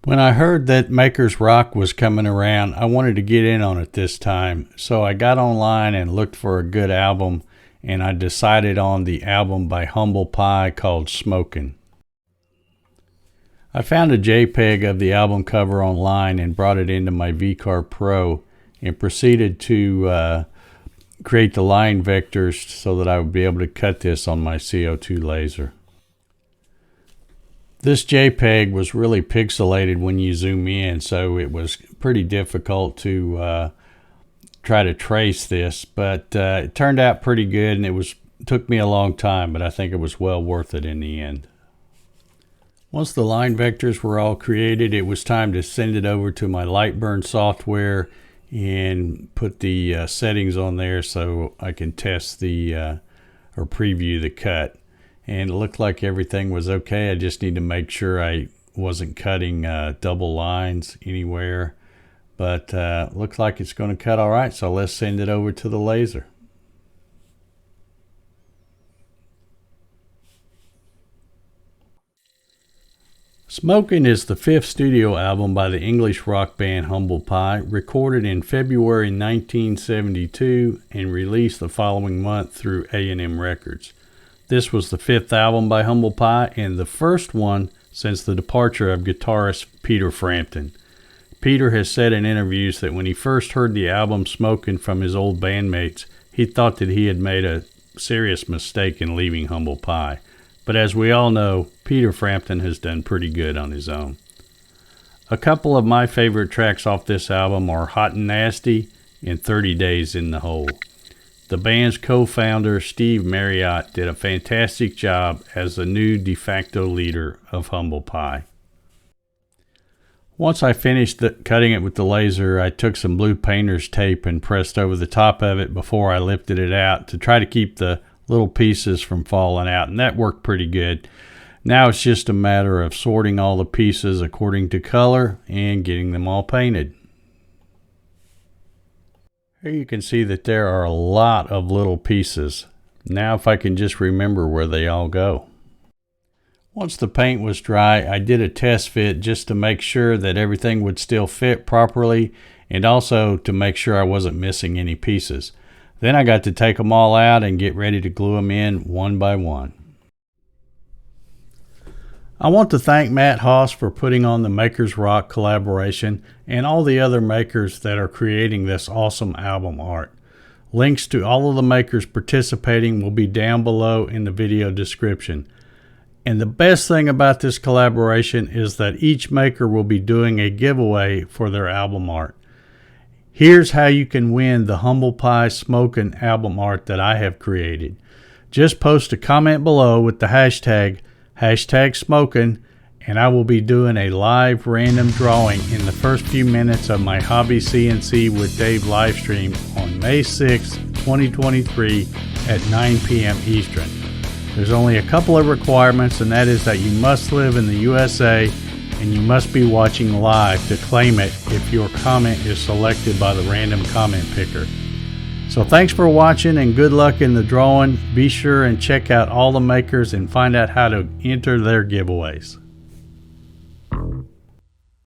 When I heard that Maker's Rock was coming around, I wanted to get in on it this time. So I got online and looked for a good album, and I decided on the album by Humble Pie called Smokin. I found a JPEG of the album cover online and brought it into my VCarve Pro and proceeded to create the line vectors so that I would be able to cut this on my CO2 laser. This JPEG was really pixelated when you zoom in, so it was pretty difficult to try to trace this, but it turned out pretty good, and it took me a long time, but I think it was well worth it in the end. Once the line vectors were all created, it was time to send it over to my Lightburn software and put the settings on there so I can test or preview the cut. And it looked like everything was okay. I just need to make sure I wasn't cutting double lines anywhere. But looks like it's going to cut all right, so let's send it over to the laser. Smokin is the fifth studio album by the English rock band Humble Pie, recorded in February 1972 and released the following month through A&M Records. This was the fifth album by Humble Pie and the first one since the departure of guitarist Peter Frampton. Peter has said in interviews that when he first heard the album Smokin from his old bandmates, he thought that he had made a serious mistake in leaving Humble Pie. But as we all know, Peter Frampton has done pretty good on his own. A couple of my favorite tracks off this album are Hot and Nasty and 30 Days in the Hole. The band's co-founder, Steve Marriott, did a fantastic job as the new de facto leader of Humble Pie. Once I finished cutting it with the laser, I took some blue painter's tape and pressed over the top of it before I lifted it out to try to keep the little pieces from falling out, and that worked pretty good. Now it's just a matter of sorting all the pieces according to color and getting them all painted. Here you can see that there are a lot of little pieces. Now if I can just remember where they all go. Once the paint was dry, I did a test fit just to make sure that everything would still fit properly and also to make sure I wasn't missing any pieces. Then I got to take them all out and get ready to glue them in one by one. I want to thank Matt Haas for putting on the Maker's Rock collaboration and all the other makers that are creating this awesome album art. Links to all of the makers participating will be down below in the video description. And the best thing about this collaboration is that each maker will be doing a giveaway for their album art. Here's how you can win the Humble Pie Smokin album art that I have created. Just post a comment below with the hashtag #Smokin, and I will be doing a live random drawing in the first few minutes of my Hobby CNC with Dave live stream on May 6, 2023 at 9 p.m. Eastern. There's only a couple of requirements, and that is that you must live in the USA and you must be watching live to claim it if your comment is selected by the random comment picker. So thanks for watching and good luck in the drawing. Be sure and check out all the makers and find out how to enter their giveaways.